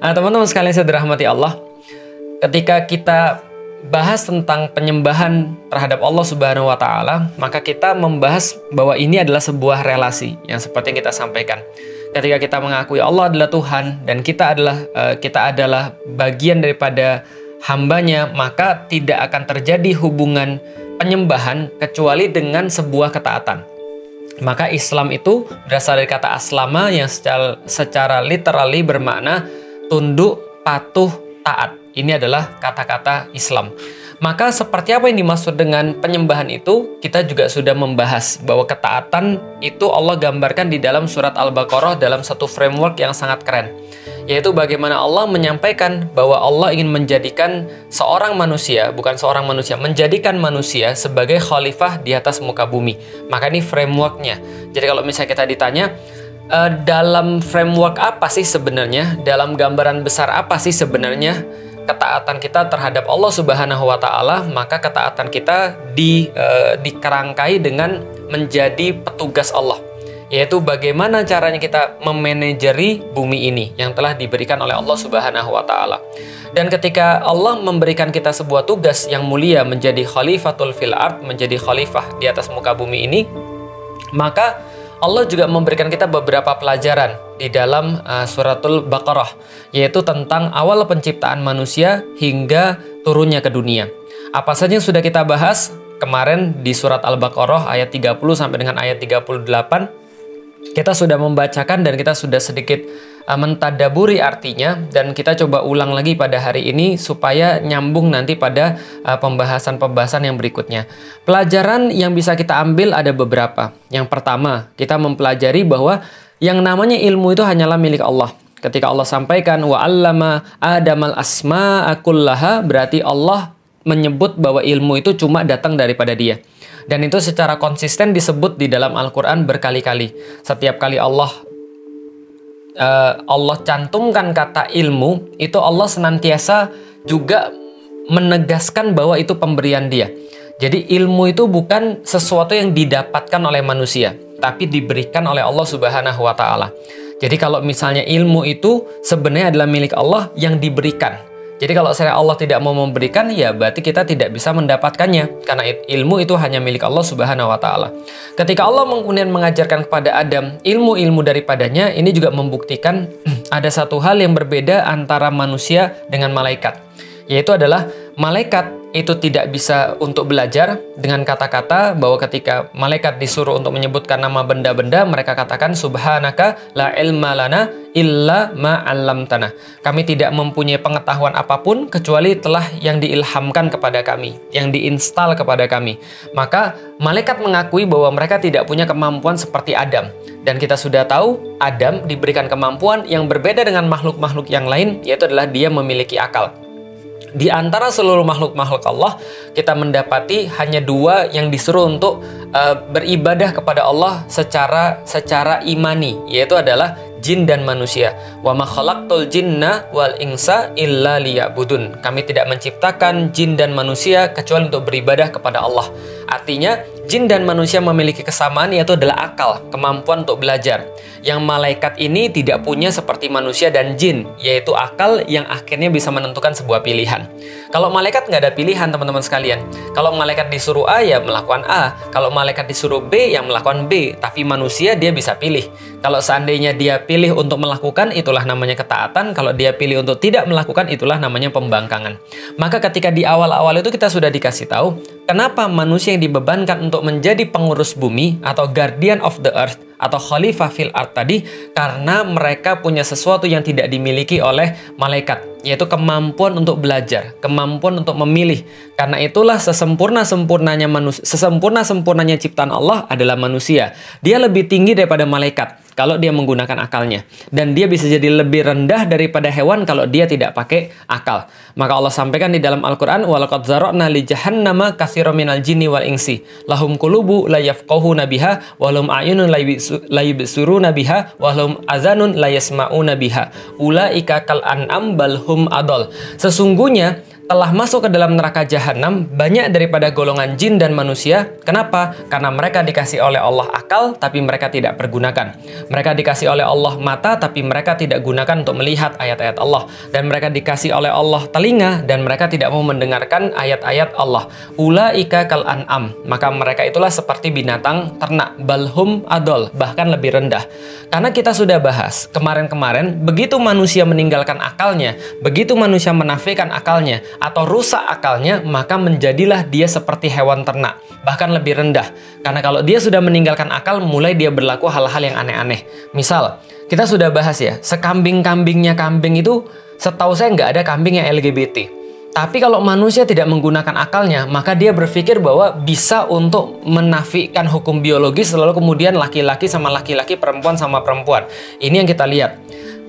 Teman-teman sekalian saya dirahmati Allah, ketika kita bahas tentang penyembahan terhadap Allah Subhanahu wa Ta'ala, maka kita membahas bahwa ini adalah sebuah relasi yang seperti yang kita sampaikan. Ketika kita mengakui Allah adalah Tuhan dan kita adalah bagian daripada hambanya, maka tidak akan terjadi hubungan penyembahan kecuali dengan sebuah ketaatan. Maka Islam itu berasal dari kata aslama yang secara literally bermakna tunduk, patuh, taat. Ini adalah kata-kata Islam. Maka seperti apa yang dimaksud dengan penyembahan itu, kita juga sudah membahas bahwa ketaatan itu Allah gambarkan di dalam surat Al-Baqarah dalam satu framework yang sangat keren. Yaitu bagaimana Allah menyampaikan bahwa Allah ingin menjadikan seorang manusia, bukan seorang manusia, menjadikan manusia sebagai khalifah di atas muka bumi. Maka ini frameworknya. Jadi kalau misalnya kita ditanya, dalam framework apa sih sebenarnya, dalam gambaran besar apa sih sebenarnya ketaatan kita terhadap Allah Subhanahu wa Ta'ala, maka ketaatan kita dikerangkai dengan menjadi petugas Allah, yaitu bagaimana caranya kita memanajeri bumi ini yang telah diberikan oleh Allah Subhanahu wa Ta'ala. Dan ketika Allah memberikan kita sebuah tugas yang mulia menjadi khalifatul fil ard, menjadi khalifah di atas muka bumi ini, maka Allah juga memberikan kita beberapa pelajaran di dalam suratul Baqarah, yaitu tentang awal penciptaan manusia hingga turunnya ke dunia. Apa saja yang sudah kita bahas kemarin di surat Al-Baqarah ayat 30 sampai dengan ayat 38, kita sudah membacakan dan kita sudah sedikit mentadaburi artinya, dan kita coba ulang lagi pada hari ini supaya nyambung nanti pada pembahasan-pembahasan yang berikutnya. Pelajaran yang bisa kita ambil ada beberapa. Yang pertama, kita mempelajari bahwa yang namanya ilmu itu hanyalah milik Allah. Ketika Allah sampaikan wa 'allama Adamal asma'a kullaha, berarti Allah menyebut bahwa ilmu itu cuma datang daripada Dia. Dan itu secara konsisten disebut di dalam Al-Quran berkali-kali. Setiap kali Allah cantumkan kata ilmu, itu Allah senantiasa juga menegaskan bahwa itu pemberian Dia. Jadi ilmu itu bukan sesuatu yang didapatkan oleh manusia, tapi diberikan oleh Allah Subhanahu wa Ta'ala. Jadi kalau misalnya ilmu itu sebenarnya adalah milik Allah yang diberikan. Jadi kalau Allah tidak mau memberikan, ya berarti kita tidak bisa mendapatkannya. Karena ilmu itu hanya milik Allah Subhanahu wa Ta'ala. Ketika Allah kemudian mengajarkan kepada Adam ilmu-ilmu daripadanya, ini juga membuktikan ada satu hal yang berbeda antara manusia dengan malaikat. Yaitu adalah malaikat itu tidak bisa untuk belajar dengan kata-kata bahwa ketika malaikat disuruh untuk menyebutkan nama benda-benda, mereka katakan subhanaka la ilma lana illa ma 'allamtana. Kami tidak mempunyai pengetahuan apapun kecuali telah yang diilhamkan kepada kami, yang diinstal kepada kami. Maka malaikat mengakui bahwa mereka tidak punya kemampuan seperti Adam. Dan kita sudah tahu Adam diberikan kemampuan yang berbeda dengan makhluk-makhluk yang lain, yaitu adalah dia memiliki akal. Di antara seluruh makhluk-makhluk Allah, kita mendapati hanya dua yang disuruh untuk beribadah kepada Allah secara imani, yaitu adalah jin dan manusia. Wa ma khalaqtul jinna wal insa illa liya'budun. Kami tidak menciptakan jin dan manusia kecuali untuk beribadah kepada Allah. Artinya, jin dan manusia memiliki kesamaan, yaitu adalah akal, kemampuan untuk belajar. Yang malaikat ini tidak punya seperti manusia dan jin, yaitu akal yang akhirnya bisa menentukan sebuah pilihan. Kalau malaikat nggak ada pilihan, teman-teman sekalian. Kalau malaikat disuruh A, ya melakukan A. Kalau malaikat disuruh B, ya melakukan B. Tapi manusia dia bisa pilih. Kalau seandainya dia pilih untuk melakukan, itulah namanya ketaatan. Kalau dia pilih untuk tidak melakukan, itulah namanya pembangkangan. Maka ketika di awal-awal itu kita sudah dikasih tahu, kenapa manusia yang dibebankan untuk menjadi pengurus bumi atau guardian of the earth atau khalifah fil ard tadi, karena mereka punya sesuatu yang tidak dimiliki oleh malaikat, yaitu kemampuan untuk belajar, kemampuan untuk memilih. Karena itulah sesempurna-sempurnanya manusia, sesempurna-sempurnanya ciptaan Allah adalah manusia. Dia lebih tinggi daripada malaikat kalau dia menggunakan akalnya, dan dia bisa jadi lebih rendah daripada hewan kalau dia tidak pakai akal. Maka Allah sampaikan di dalam Al-Quran, walaqad zara'na li jahannama katsiran minal jinni wal insi lahum qulubu la yafqahuna biha wa lahum a'yunun la yubsiruna biha wa lahum azanun la yasma'una biha ulaika kal an'am bal hum adall. Sesungguhnya telah masuk ke dalam neraka jahanam banyak daripada golongan jin dan manusia. Kenapa? Karena mereka dikasih oleh Allah akal, tapi mereka tidak pergunakan. Mereka dikasih oleh Allah mata, tapi mereka tidak gunakan untuk melihat ayat-ayat Allah. Dan mereka dikasih oleh Allah telinga, dan mereka tidak mau mendengarkan ayat-ayat Allah. Ulaika kal an'am, maka mereka itulah seperti binatang ternak. Balhum adol, bahkan lebih rendah. Karena kita sudah bahas kemarin-kemarin, begitu manusia meninggalkan akalnya, begitu manusia menafikan akalnya, atau rusak akalnya, maka menjadilah dia seperti hewan ternak, bahkan lebih rendah. Karena kalau dia sudah meninggalkan akal, mulai dia berlaku hal-hal yang aneh-aneh. Misal, kita sudah bahas ya, sekambing-kambingnya kambing itu, setahu saya nggak ada kambing yang LGBT. Tapi kalau manusia tidak menggunakan akalnya, maka dia berpikir bahwa bisa untuk menafikan hukum biologis, lalu kemudian laki-laki sama laki-laki, perempuan sama perempuan. Ini yang kita lihat.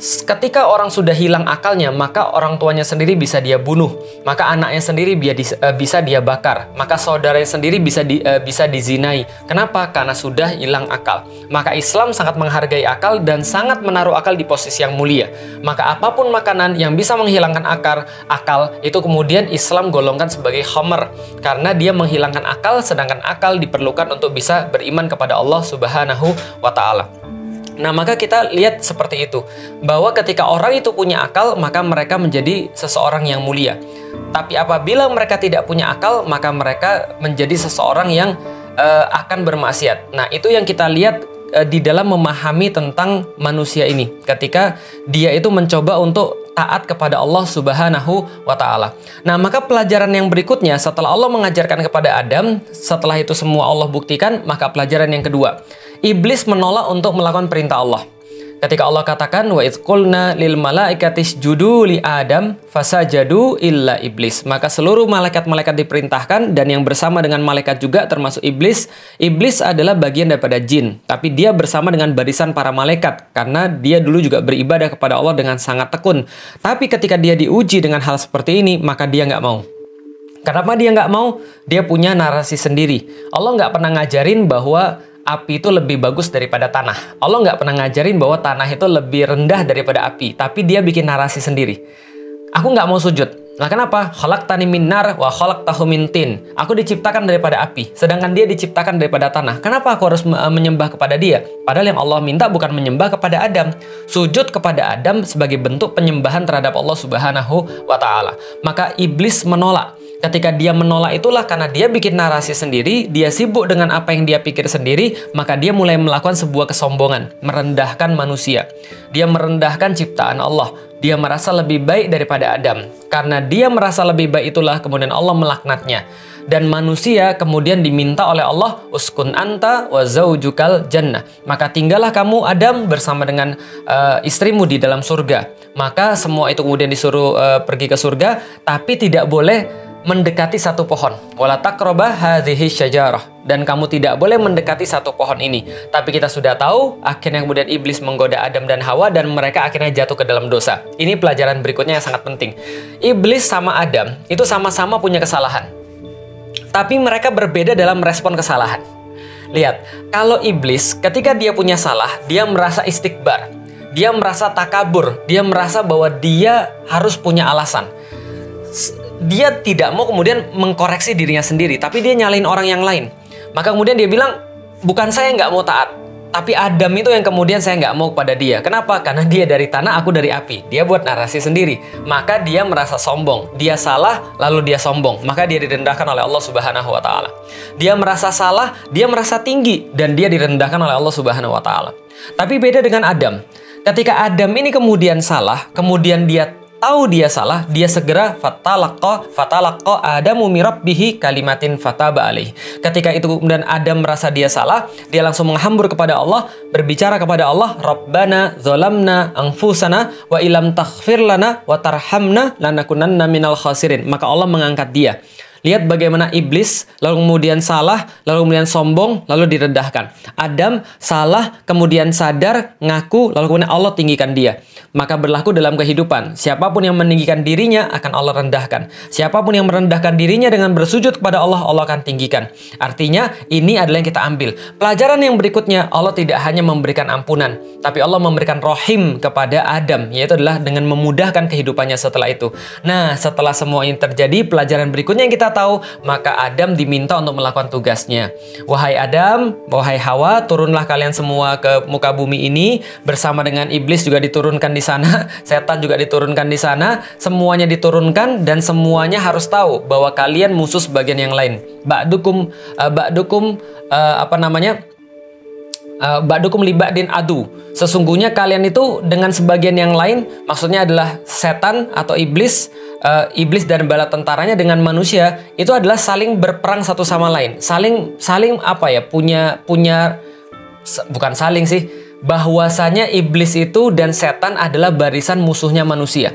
Ketika orang sudah hilang akalnya, maka orang tuanya sendiri bisa dia bunuh, maka anaknya sendiri bisa dia bakar, maka saudaranya sendiri bisa dizinai. Kenapa? Karena sudah hilang akal. Maka Islam sangat menghargai akal dan sangat menaruh akal di posisi yang mulia. Maka apapun makanan yang bisa menghilangkan akal itu kemudian Islam golongkan sebagai khamr, karena dia menghilangkan akal, sedangkan akal diperlukan untuk bisa beriman kepada Allah Subhanahu wa Ta'ala. Nah, maka kita lihat seperti itu, bahwa ketika orang itu punya akal, maka mereka menjadi seseorang yang mulia. Tapi apabila mereka tidak punya akal, maka mereka menjadi seseorang yang akan bermaksiat. Nah, itu yang kita lihat di dalam memahami tentang manusia ini, ketika dia itu mencoba untuk taat kepada Allah Subhanahu wa Ta'ala. Nah, maka pelajaran yang berikutnya, setelah Allah mengajarkan kepada Adam, setelah itu semua Allah buktikan, maka pelajaran yang kedua, Iblis menolak untuk melakukan perintah Allah. Ketika Allah katakan, wa idz qulna lil malaikati isjudu li Adam fasajadu illa iblis. Maka seluruh malaikat-malaikat diperintahkan, dan yang bersama dengan malaikat juga termasuk iblis. Iblis adalah bagian daripada jin, tapi dia bersama dengan barisan para malaikat, karena dia dulu juga beribadah kepada Allah dengan sangat tekun. Tapi ketika dia diuji dengan hal seperti ini, maka dia nggak mau. Kenapa dia nggak mau? Dia punya narasi sendiri. Allah nggak pernah ngajarin bahwa api itu lebih bagus daripada tanah. Allah nggak pernah ngajarin bahwa tanah itu lebih rendah daripada api. Tapi dia bikin narasi sendiri. Aku nggak mau sujud. Nah, kenapa? Khalaqtani min nar wa khalaqtahu min tin. Aku diciptakan daripada api, sedangkan dia diciptakan daripada tanah. Kenapa aku harus menyembah kepada dia? Padahal yang Allah minta bukan menyembah kepada Adam. Sujud kepada Adam sebagai bentuk penyembahan terhadap Allah Subhanahu wa Ta'ala. Maka iblis menolak. Ketika dia menolak itulah karena dia bikin narasi sendiri, dia sibuk dengan apa yang dia pikir sendiri, maka dia mulai melakukan sebuah kesombongan, merendahkan manusia. Dia merendahkan ciptaan Allah. Dia merasa lebih baik daripada Adam. Karena dia merasa lebih baik itulah kemudian Allah melaknatnya. Dan manusia kemudian diminta oleh Allah, uskun anta wa zaujukal jannah. Maka tinggallah kamu Adam bersama dengan istrimu di dalam surga. Maka semua itu kemudian disuruh pergi ke surga, tapi tidak boleh mendekati satu pohon. Wala taqrabah hadhihi syajarah. Dan kamu tidak boleh mendekati satu pohon ini. Tapi kita sudah tahu, akhirnya kemudian iblis menggoda Adam dan Hawa, dan mereka akhirnya jatuh ke dalam dosa. Ini pelajaran berikutnya yang sangat penting. Iblis sama Adam itu sama-sama punya kesalahan. Tapi mereka berbeda dalam merespon kesalahan. Lihat, kalau iblis ketika dia punya salah, dia merasa istikbar. Dia merasa takabur. Dia merasa bahwa dia harus punya alasan. Dia tidak mau kemudian mengkoreksi dirinya sendiri, tapi dia nyalain orang yang lain. Maka kemudian dia bilang, bukan saya nggak mau taat, tapi Adam itu yang kemudian saya nggak mau kepada dia. Kenapa? Karena dia dari tanah, aku dari api. Dia buat narasi sendiri. Maka dia merasa sombong. Dia salah, lalu dia sombong. Maka dia direndahkan oleh Allah Subhanahu wa Ta'ala. Dia merasa salah, dia merasa tinggi, dan dia direndahkan oleh Allah Subhanahu wa Ta'ala. Tapi beda dengan Adam. Ketika Adam ini kemudian salah, kemudian dia tahu dia salah, dia segera fatalaqqa Adamu mirabbihi kalimatin fataba alaih. Ketika itu kemudian Adam merasa dia salah, dia langsung menghambur kepada Allah, berbicara kepada Allah, Rabbana zalamna anfusana wa ilam taghfir lana wa tarhamna lanakunanna minal khasirin. Maka Allah mengangkat dia. Lihat bagaimana iblis, lalu kemudian salah, lalu kemudian sombong, lalu direndahkan. Adam salah, kemudian sadar, ngaku, lalu kemudian Allah tinggikan dia. Maka berlaku dalam kehidupan. Siapapun yang meninggikan dirinya akan Allah rendahkan. Siapapun yang merendahkan dirinya dengan bersujud kepada Allah, Allah akan tinggikan. Artinya ini adalah yang kita ambil. Pelajaran yang berikutnya, Allah tidak hanya memberikan ampunan, tapi Allah memberikan rohim kepada Adam, yaitu adalah dengan memudahkan kehidupannya setelah itu. Nah, setelah semua ini terjadi, pelajaran berikutnya yang kita tahu, maka Adam diminta untuk melakukan tugasnya. Wahai Adam, wahai Hawa, turunlah kalian semua ke muka bumi ini, bersama dengan iblis juga diturunkan di sana, setan juga diturunkan di sana, semuanya diturunkan dan semuanya harus tahu bahwa kalian musuh sebagian yang lain. Ba'dukum liba'din adu. Sesungguhnya kalian itu dengan sebagian yang lain, maksudnya adalah setan atau iblis, iblis dan bala tentaranya dengan manusia itu adalah saling berperang satu sama lain. Saling bukan saling sih. Bahwasanya iblis itu dan setan adalah barisan musuhnya manusia.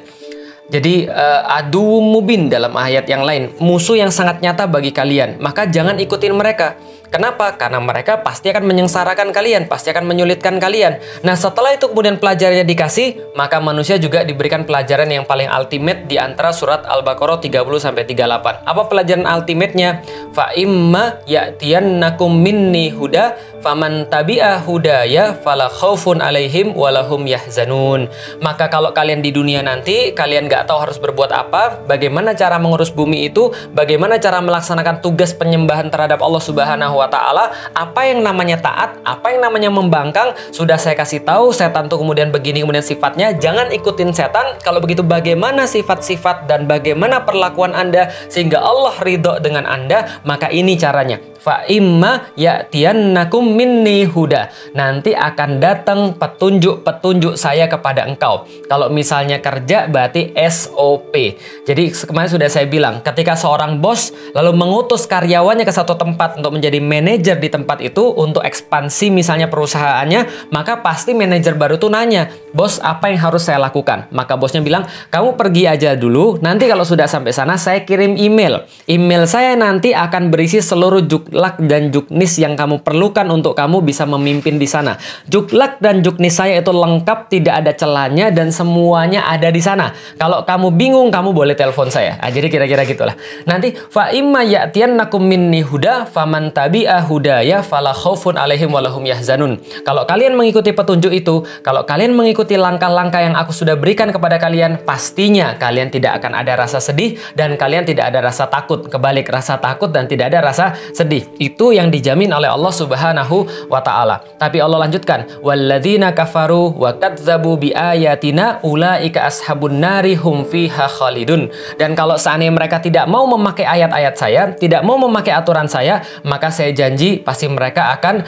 Jadi adu mubin dalam ayat yang lain, musuh yang sangat nyata bagi kalian, maka jangan ikutin mereka. Kenapa? Karena mereka pasti akan menyengsarakan kalian, pasti akan menyulitkan kalian. Nah, setelah itu kemudian pelajarannya dikasih, maka manusia juga diberikan pelajaran yang paling ultimate di antara surat Al-Baqarah 30-38. Apa pelajaran ultimate-nya? Fa imma ya'tiyannakum minni huda faman tabi'a hudaya fala khaufun alaihim walahum yahzanun. Maka kalau kalian di dunia nanti, kalian nggak tahu harus berbuat apa, bagaimana cara mengurus bumi itu, bagaimana cara melaksanakan tugas penyembahan terhadap Allah Subhanahu wa Ta'ala, apa yang namanya taat, apa yang namanya membangkang, sudah saya kasih tahu. Setan tuh kemudian begini, kemudian sifatnya, jangan ikutin setan. Kalau begitu bagaimana sifat-sifat dan bagaimana perlakuan Anda sehingga Allah ridho dengan Anda, maka ini caranya. Fa imma ya'tiyannakum minni huda. Nanti akan datang petunjuk-petunjuk saya kepada engkau. Kalau misalnya kerja berarti SOP. Jadi kemarin sudah saya bilang, ketika seorang bos lalu mengutus karyawannya ke satu tempat untuk menjadi manajer di tempat itu untuk ekspansi misalnya perusahaannya, maka pasti manajer baru tuh nanya, "Bos, apa yang harus saya lakukan?" Maka bosnya bilang, "Kamu pergi aja dulu, nanti kalau sudah sampai sana saya kirim email. Email saya nanti akan berisi seluruh juklak dan juknis yang kamu perlukan untuk kamu bisa memimpin di sana. Juklak dan juknis saya itu lengkap, tidak ada celahnya dan semuanya ada di sana. Kalau kamu bingung, kamu boleh telepon saya." Jadi kira-kira gitulah. Nanti fa imma ya'tiyannakum minni huda faman tabi'a hudaya fala khaufun alaihim walahum yahzanun. Kalau kalian mengikuti petunjuk itu, kalau kalian mengikuti langkah-langkah yang aku sudah berikan kepada kalian, pastinya kalian tidak akan ada rasa sedih dan kalian tidak ada rasa takut. Kebalik, rasa takut dan tidak ada rasa sedih. Itu yang dijamin oleh Allah Subhanahu wa Ta'ala. Tapi Allah lanjutkan, walladzina kafaru wa kadzabu biayatina ulaika ashabun nari hum fiha khalidun. Dan kalau seandainya mereka tidak mau memakai ayat-ayat saya, tidak mau memakai aturan saya, maka saya janji pasti mereka akan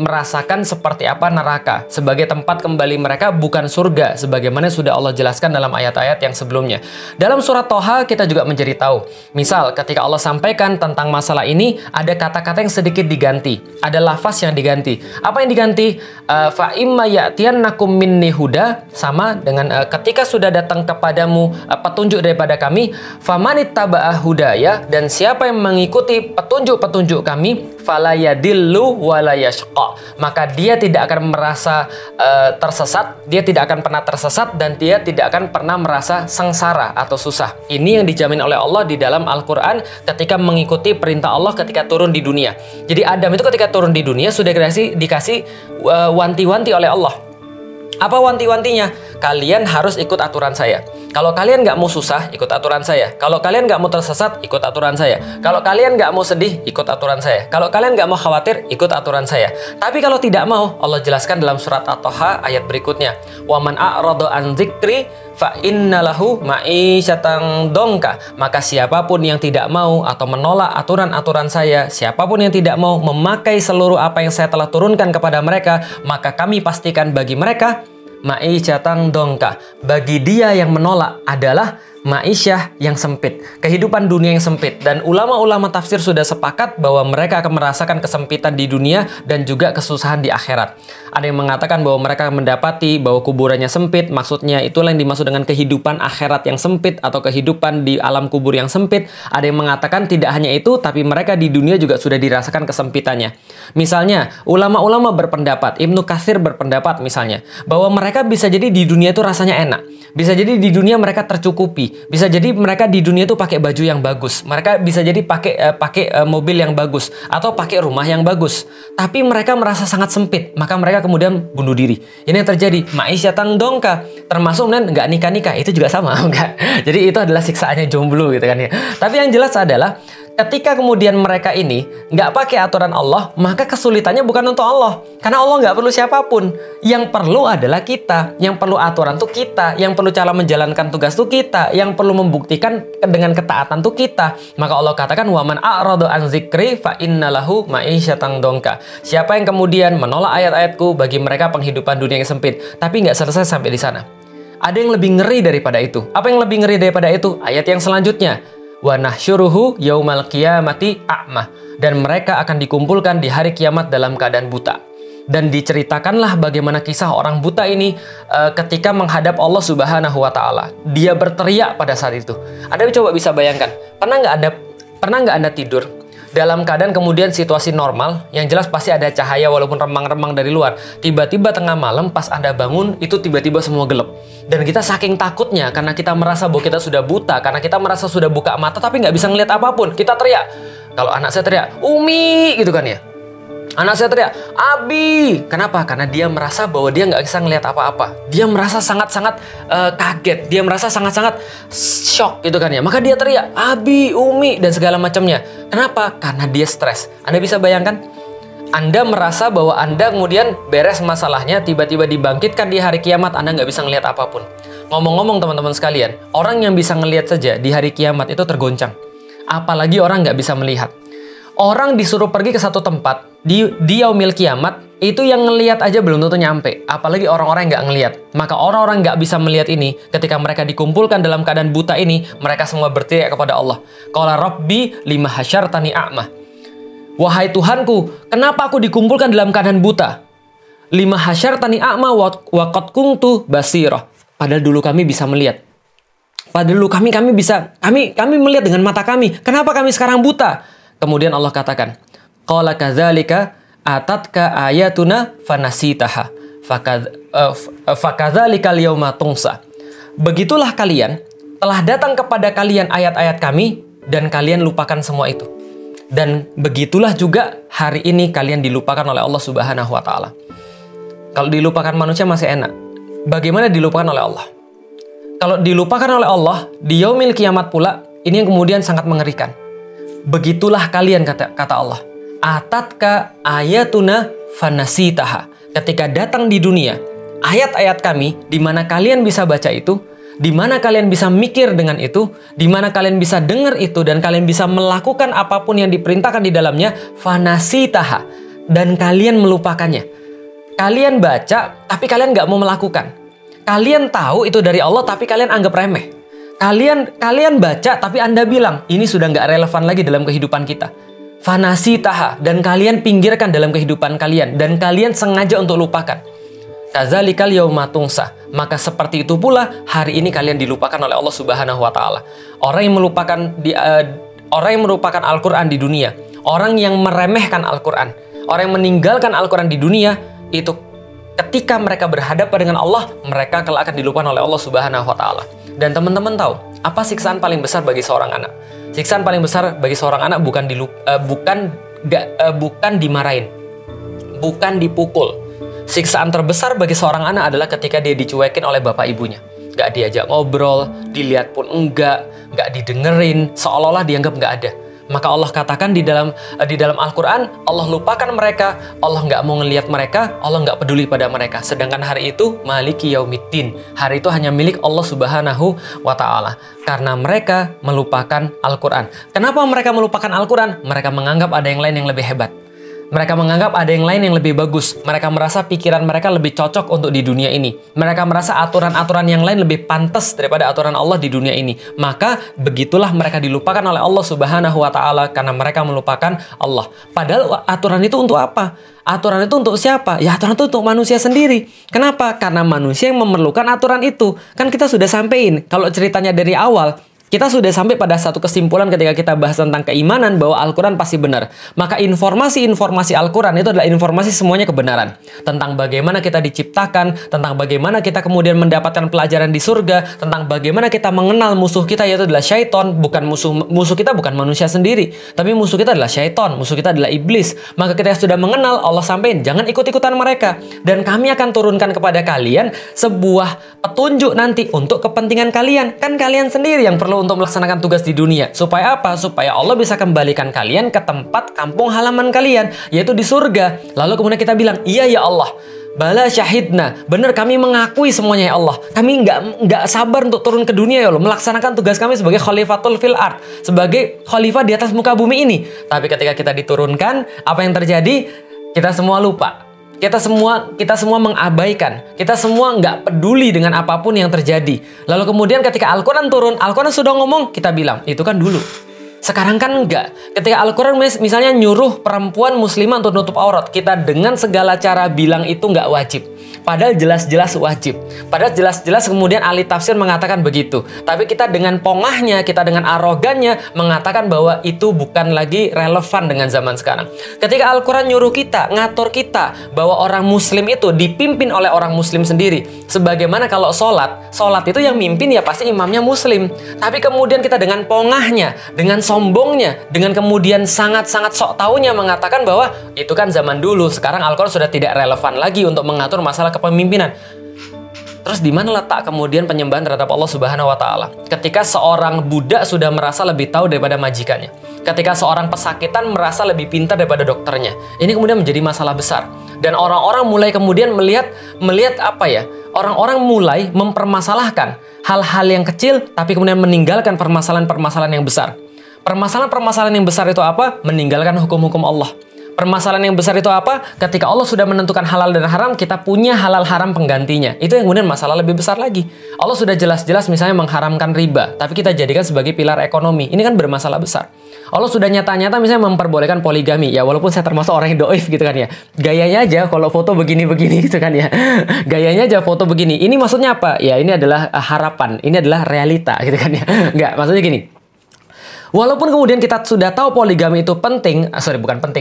merasakan seperti apa neraka, sebagai tempat kembali mereka bukan surga, sebagaimana sudah Allah jelaskan dalam ayat-ayat yang sebelumnya. Dalam surat Toha kita juga menjadi tahu, misal ketika Allah sampaikan tentang masalah ini, ada kata-kata yang sedikit diganti, ada lafaz yang diganti. Apa yang diganti? Fa imma ya'tiyannakum minni huda, sama dengan ketika sudah datang kepadamu petunjuk daripada kami, famanittaba'a hudaya, dan siapa yang mengikuti petunjuk-petunjuk kami, fala yadillu wala yashqa, maka dia tidak akan merasa tersesat, dia tidak akan pernah tersesat dan dia tidak akan pernah merasa sengsara atau susah. Ini yang dijamin oleh Allah di dalam Al-Quran ketika mengikuti perintah Allah ketika turun di dunia. Jadi Adam itu ketika turun di dunia sudah dikasih wanti-wanti oleh Allah. Apa wanti-wantinya? Kalian harus ikut aturan saya. Kalau kalian nggak mau susah, ikut aturan saya. Kalau kalian nggak mau tersesat, ikut aturan saya. Kalau kalian nggak mau sedih, ikut aturan saya. Kalau kalian nggak mau khawatir, ikut aturan saya. Tapi kalau tidak mau, Allah jelaskan dalam surat At-Toha ayat berikutnya. Waman a'rada an dzikri fa innalahu ma'isyatan dongka. Maka siapapun yang tidak mau atau menolak aturan-aturan saya, siapapun yang tidak mau memakai seluruh apa yang saya telah turunkan kepada mereka, maka kami pastikan bagi mereka ma'isyatan dongka. Bagi dia yang menolak adalah Ma'isyah yang sempit, kehidupan dunia yang sempit. Dan ulama-ulama tafsir sudah sepakat bahwa mereka akan merasakan kesempitan di dunia dan juga kesusahan di akhirat. Ada yang mengatakan bahwa mereka akan mendapati bahwa kuburannya sempit, maksudnya itulah yang dimaksud dengan kehidupan akhirat yang sempit atau kehidupan di alam kubur yang sempit. Ada yang mengatakan tidak hanya itu, tapi mereka di dunia juga sudah dirasakan kesempitannya. Misalnya, ulama-ulama berpendapat, Ibnu Katsir berpendapat misalnya, bahwa mereka bisa jadi di dunia itu rasanya enak. Bisa jadi di dunia mereka tercukupi. Bisa jadi mereka di dunia itu pakai baju yang bagus. Mereka bisa jadi pakai mobil yang bagus atau pakai rumah yang bagus. Tapi mereka merasa sangat sempit, maka mereka kemudian bunuh diri. Ini yang terjadi. Ma'isyatan dongka, termasuk nggak nikah-nikah, itu juga sama, enggak. Jadi itu adalah siksaannya jomblo gitu kan ya. Tapi yang jelas adalah ketika kemudian mereka ini nggak pakai aturan Allah, maka kesulitannya bukan untuk Allah. Karena Allah nggak perlu siapapun. Yang perlu adalah kita. Yang perlu aturan tuh kita. Yang perlu cara menjalankan tugas tuh kita. Yang perlu membuktikan dengan ketaatan tuh kita. Maka Allah katakan, waman a'radu an zikri fa innalahu ma'isyatan dongka. Siapa yang kemudian menolak ayat-ayatku, bagi mereka penghidupan dunia yang sempit. Tapi nggak selesai sampai di sana. Ada yang lebih ngeri daripada itu. Apa yang lebih ngeri daripada itu? Ayat yang selanjutnya. Wa nahsyuruhu yaumal qiyamati a'mah, dan mereka akan dikumpulkan di hari kiamat dalam keadaan buta. Dan diceritakanlah bagaimana kisah orang buta ini ketika menghadap Allah Subhanahu wa taala. Dia berteriak pada saat itu. Anda coba bisa bayangkan, pernah nggak Anda tidur dalam keadaan kemudian situasi normal, yang jelas pasti ada cahaya walaupun remang-remang dari luar. Tiba-tiba tengah malam pas Anda bangun, itu tiba-tiba semua gelap. Dan kita saking takutnya, karena kita merasa bahwa kita sudah buta, karena kita merasa sudah buka mata tapi nggak bisa ngelihat apapun, kita teriak. Kalau anak saya teriak, Umi, gitu kan ya. Anak saya teriak, Abi. Kenapa? Karena dia merasa bahwa dia nggak bisa ngelihat apa-apa. Dia merasa sangat-sangat kaget. Dia merasa sangat-sangat shock gitu kan ya. Maka dia teriak, Abi, Umi, dan segala macamnya. Kenapa? Karena dia stres. Anda bisa bayangkan? Anda merasa bahwa Anda kemudian beres masalahnya, tiba-tiba dibangkitkan di hari kiamat, Anda nggak bisa ngelihat apapun. Ngomong-ngomong teman-teman sekalian, orang yang bisa ngelihat saja di hari kiamat itu tergoncang. Apalagi orang nggak bisa melihat. Orang disuruh pergi ke satu tempat di yaumil kiamat, itu yang ngelihat aja belum tentu nyampe. Apalagi orang-orang yang nggak ngelihat. Maka orang-orang nggak bisa melihat ini, ketika mereka dikumpulkan dalam keadaan buta ini, mereka semua berteriak kepada Allah. Qala Rabbi lima hasyartani a'mah. Wahai Tuhanku, kenapa aku dikumpulkan dalam keadaan buta? Lima hasyartani a'mah wa qad kuntu basirah. Padahal dulu kami bisa melihat. Padahal dulu kami melihat dengan mata kami. Kenapa kami sekarang buta? Kemudian Allah katakan, qala kadzalika atatka ayatuna fanasitaha fakadzalikal yauma tunsa. Begitulah kalian, telah datang kepada kalian ayat-ayat kami dan kalian lupakan semua itu. Dan begitulah juga hari ini kalian dilupakan oleh Allah Subhanahu wa taala. Kalau dilupakan manusia masih enak. Bagaimana dilupakan oleh Allah? Kalau dilupakan oleh Allah di yaumil kiamat pula, ini yang kemudian sangat mengerikan. Begitulah kalian, kata Allah. Atatka ayatuna fanasitaha. Ketika datang di dunia, ayat-ayat kami, di mana kalian bisa baca itu, di mana kalian bisa mikir dengan itu, di mana kalian bisa dengar itu, dan kalian bisa melakukan apapun yang diperintahkan di dalamnya, fanasitaha. Dan kalian melupakannya. Kalian baca, tapi kalian nggak mau melakukan. Kalian tahu itu dari Allah, tapi kalian anggap remeh. Kalian baca, tapi Anda bilang, ini sudah nggak relevan lagi dalam kehidupan kita. Fanasitaha, dan kalian pinggirkan dalam kehidupan kalian, dan kalian sengaja untuk lupakan. Kadzalikal yauma tunsa. Maka seperti itu pula hari ini kalian dilupakan oleh Allah Subhanahu wa taala. Orang yang melupakan Al-Qur'an di dunia, orang yang meremehkan Al-Qur'an, orang yang meninggalkan Al-Qur'an di dunia, itu ketika mereka berhadapan dengan Allah, mereka kelak akan dilupakan oleh Allah Subhanahu wa taala. Dan teman-teman tahu, apa siksaan paling besar bagi seorang anak? Siksaan paling besar bagi seorang anak bukan dimarahin, bukan dipukul. Siksaan terbesar bagi seorang anak adalah ketika dia dicuekin oleh bapak ibunya. Gak diajak ngobrol, dilihat pun enggak didengerin, seolah-olah dianggap nggak ada. Maka Allah katakan di dalam Al-Quran, Allah lupakan mereka, Allah nggak mau ngelihat mereka, Allah nggak peduli pada mereka. Sedangkan hari itu, Maliki Yaumiddin. Hari itu hanya milik Allah Subhanahu wa ta'ala. Karena mereka melupakan Al-Quran. Kenapa mereka melupakan Al-Quran? Mereka menganggap ada yang lain yang lebih hebat. Mereka menganggap ada yang lain yang lebih bagus. Mereka merasa pikiran mereka lebih cocok untuk di dunia ini. Mereka merasa aturan-aturan yang lain lebih pantas daripada aturan Allah di dunia ini. Maka begitulah mereka dilupakan oleh Allah Subhanahu wa Ta'ala karena mereka melupakan Allah. Padahal aturan itu untuk apa? Aturan itu untuk siapa? Ya aturan itu untuk manusia sendiri. Kenapa? Karena manusia yang memerlukan aturan itu. Kan kita sudah sampein. Kalau ceritanya dari awal, kita sudah sampai pada satu kesimpulan ketika kita bahas tentang keimanan bahwa Al-Quran pasti benar. Maka informasi-informasi Al-Quran itu adalah informasi semuanya kebenaran. Tentang bagaimana kita diciptakan, tentang bagaimana kita kemudian mendapatkan pelajaran di surga, tentang bagaimana kita mengenal musuh kita yaitu adalah syaiton. Bukan musuh kita bukan manusia sendiri, tapi musuh kita adalah syaiton, musuh kita adalah iblis. Maka kita sudah mengenal, Allah sampaikan, jangan ikut-ikutan mereka. Dan kami akan turunkan kepada kalian sebuah petunjuk nanti untuk kepentingan kalian. Kan kalian sendiri yang perlu untuk melaksanakan tugas di dunia. Supaya apa? Supaya Allah bisa kembalikan kalian ke tempat kampung halaman kalian, yaitu di surga. Lalu kemudian kita bilang, iya ya Allah, bala syahidna, benar kami mengakui semuanya ya Allah. Kami nggak sabar untuk turun ke dunia ya Allah, melaksanakan tugas kami sebagai khalifatul fil ard, sebagai khalifah di atas muka bumi ini. Tapi ketika kita diturunkan, apa yang terjadi? Kita semua lupa. Kita semua mengabaikan. Kita semua nggak peduli dengan apapun yang terjadi. Lalu kemudian ketika Al-Quran turun, Al-Quran sudah ngomong, kita bilang, itu kan dulu. Sekarang kan enggak. Ketika Al-Quran misalnya nyuruh perempuan muslimah untuk nutup aurat, kita dengan segala cara bilang itu nggak wajib. Padahal jelas-jelas wajib. Padahal jelas-jelas kemudian ahli tafsir mengatakan begitu. Tapi kita dengan pongahnya, kita dengan arogannya mengatakan bahwa itu bukan lagi relevan dengan zaman sekarang. Ketika Al-Quran nyuruh kita, ngatur kita bahwa orang muslim itu dipimpin oleh orang muslim sendiri. Sebagaimana kalau sholat itu yang mimpin ya pasti imamnya muslim. Tapi kemudian kita dengan pongahnya, dengan sombongnya, dengan kemudian sangat-sangat sok taunya mengatakan bahwa itu kan zaman dulu. Sekarang Al-Quran sudah tidak relevan lagi untuk mengatur masalah kepemimpinan. Terus di mana letak kemudian penyembahan terhadap Allah Subhanahu wa Ta'ala? Ketika seorang budak sudah merasa lebih tahu daripada majikannya. Ketika seorang pesakitan merasa lebih pintar daripada dokternya. Ini kemudian menjadi masalah besar. Dan orang-orang mulai kemudian melihat apa ya? Orang-orang mulai mempermasalahkan hal-hal yang kecil tapi kemudian meninggalkan permasalahan-permasalahan yang besar. Permasalahan-permasalahan yang besar itu apa? Meninggalkan hukum-hukum Allah. Permasalahan yang besar itu apa? Ketika Allah sudah menentukan halal dan haram, kita punya halal haram penggantinya. Itu yang kemudian masalah lebih besar lagi. Allah sudah jelas-jelas misalnya mengharamkan riba, tapi kita jadikan sebagai pilar ekonomi. Ini kan bermasalah besar. Allah sudah nyata-nyata misalnya memperbolehkan poligami. Ya walaupun saya termasuk orang yang doif gitu kan ya. Gayanya aja kalau foto begini-begini gitu kan ya. Gayanya aja foto begini. Ini maksudnya apa? Ya ini adalah harapan. Ini adalah realita gitu kan ya. Enggak, maksudnya gini. Walaupun kemudian kita sudah tahu poligami itu penting,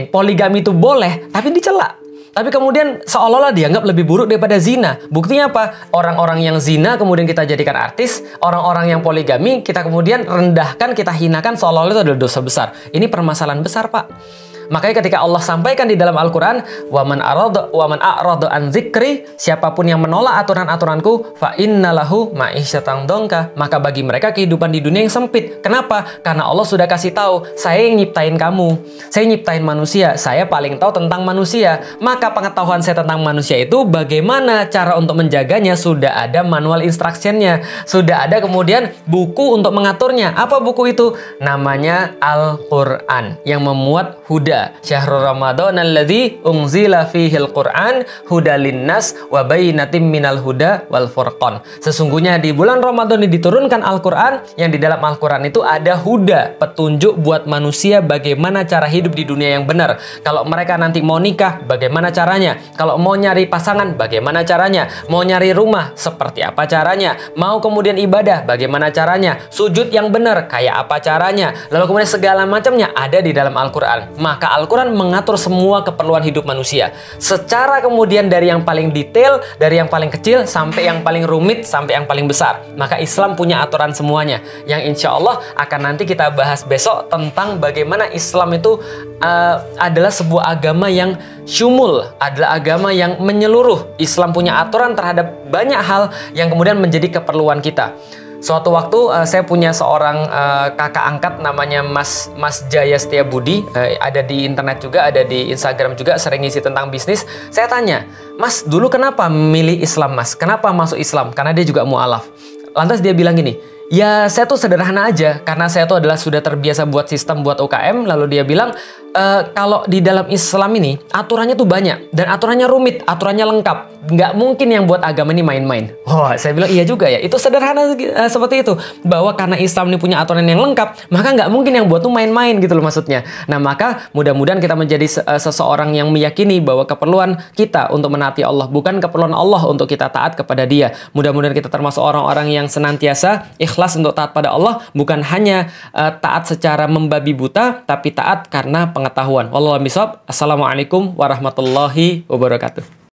poligami itu boleh, tapi dicela. Tapi kemudian seolah-olah dianggap lebih buruk daripada zina. Buktinya apa? Orang-orang yang zina kemudian kita jadikan artis, orang-orang yang poligami kita kemudian rendahkan, kita hinakan seolah-olah itu adalah dosa besar. Ini permasalahan besar, Pak. Makanya ketika Allah sampaikan di dalam Al-Quran, waman a'rada an dzikri, siapapun yang menolak aturan-aturanku, fa innalahu ma'isyatan dongka, maka bagi mereka kehidupan di dunia yang sempit. Kenapa? Karena Allah sudah kasih tahu, saya yang nyiptain kamu, saya nyiptain manusia, saya paling tahu tentang manusia. Maka pengetahuan saya tentang manusia itu bagaimana cara untuk menjaganya, sudah ada manual instructionnya, sudah ada kemudian buku untuk mengaturnya. Apa buku itu? Namanya Al-Quran yang memuat huda. Syahrul Ramadan alladzi unzila fihil Qur'an hudalin nas wa bayyinatin minal huda wal furqan. Sesungguhnya di bulan Ramadan ini diturunkan Al-Qur'an yang di dalam Al-Qur'an itu ada huda, petunjuk buat manusia bagaimana cara hidup di dunia yang benar. Kalau mereka nanti mau nikah, bagaimana caranya? Kalau mau nyari pasangan, bagaimana caranya? Mau nyari rumah, seperti apa caranya? Mau kemudian ibadah, bagaimana caranya? Sujud yang benar, kayak apa caranya? Lalu kemudian segala macamnya ada di dalam Al-Qur'an. Maka Al-Quran mengatur semua keperluan hidup manusia. Secara kemudian dari yang paling detail, dari yang paling kecil, sampai yang paling rumit, sampai yang paling besar. Maka Islam punya aturan semuanya. Yang insya Allah akan nanti kita bahas besok tentang bagaimana Islam itu adalah sebuah agama yang syumul, adalah agama yang menyeluruh. Islam punya aturan terhadap banyak hal yang kemudian menjadi keperluan kita. Suatu waktu saya punya seorang kakak angkat namanya Mas Jaya Setiabudi, ada di internet juga, ada di Instagram juga, sering ngisi tentang bisnis. Saya tanya, Mas dulu kenapa milih Islam Mas? Kenapa masuk Islam? Karena dia juga mu'alaf. Lantas dia bilang gini, ya saya tuh sederhana aja, karena saya tuh adalah sudah terbiasa buat sistem buat UKM. Lalu dia bilang, kalau di dalam Islam ini aturannya tuh banyak dan aturannya rumit, aturannya lengkap. Nggak mungkin yang buat agama ini main-main. Wah, saya bilang iya juga ya. Itu sederhana seperti itu. Bahwa karena Islam ini punya aturan yang lengkap, maka nggak mungkin yang buat tuh main-main gitu loh maksudnya. Nah, maka mudah-mudahan kita menjadi seseorang yang meyakini bahwa keperluan kita untuk menaati Allah bukan keperluan Allah untuk kita taat kepada Dia. Mudah-mudahan kita termasuk orang-orang yang senantiasa ikhlas untuk taat pada Allah, bukan hanya taat secara membabi buta, tapi taat karena pengetahuan. Wallahu a'lam bishawab. Assalamualaikum warahmatullahi wabarakatuh.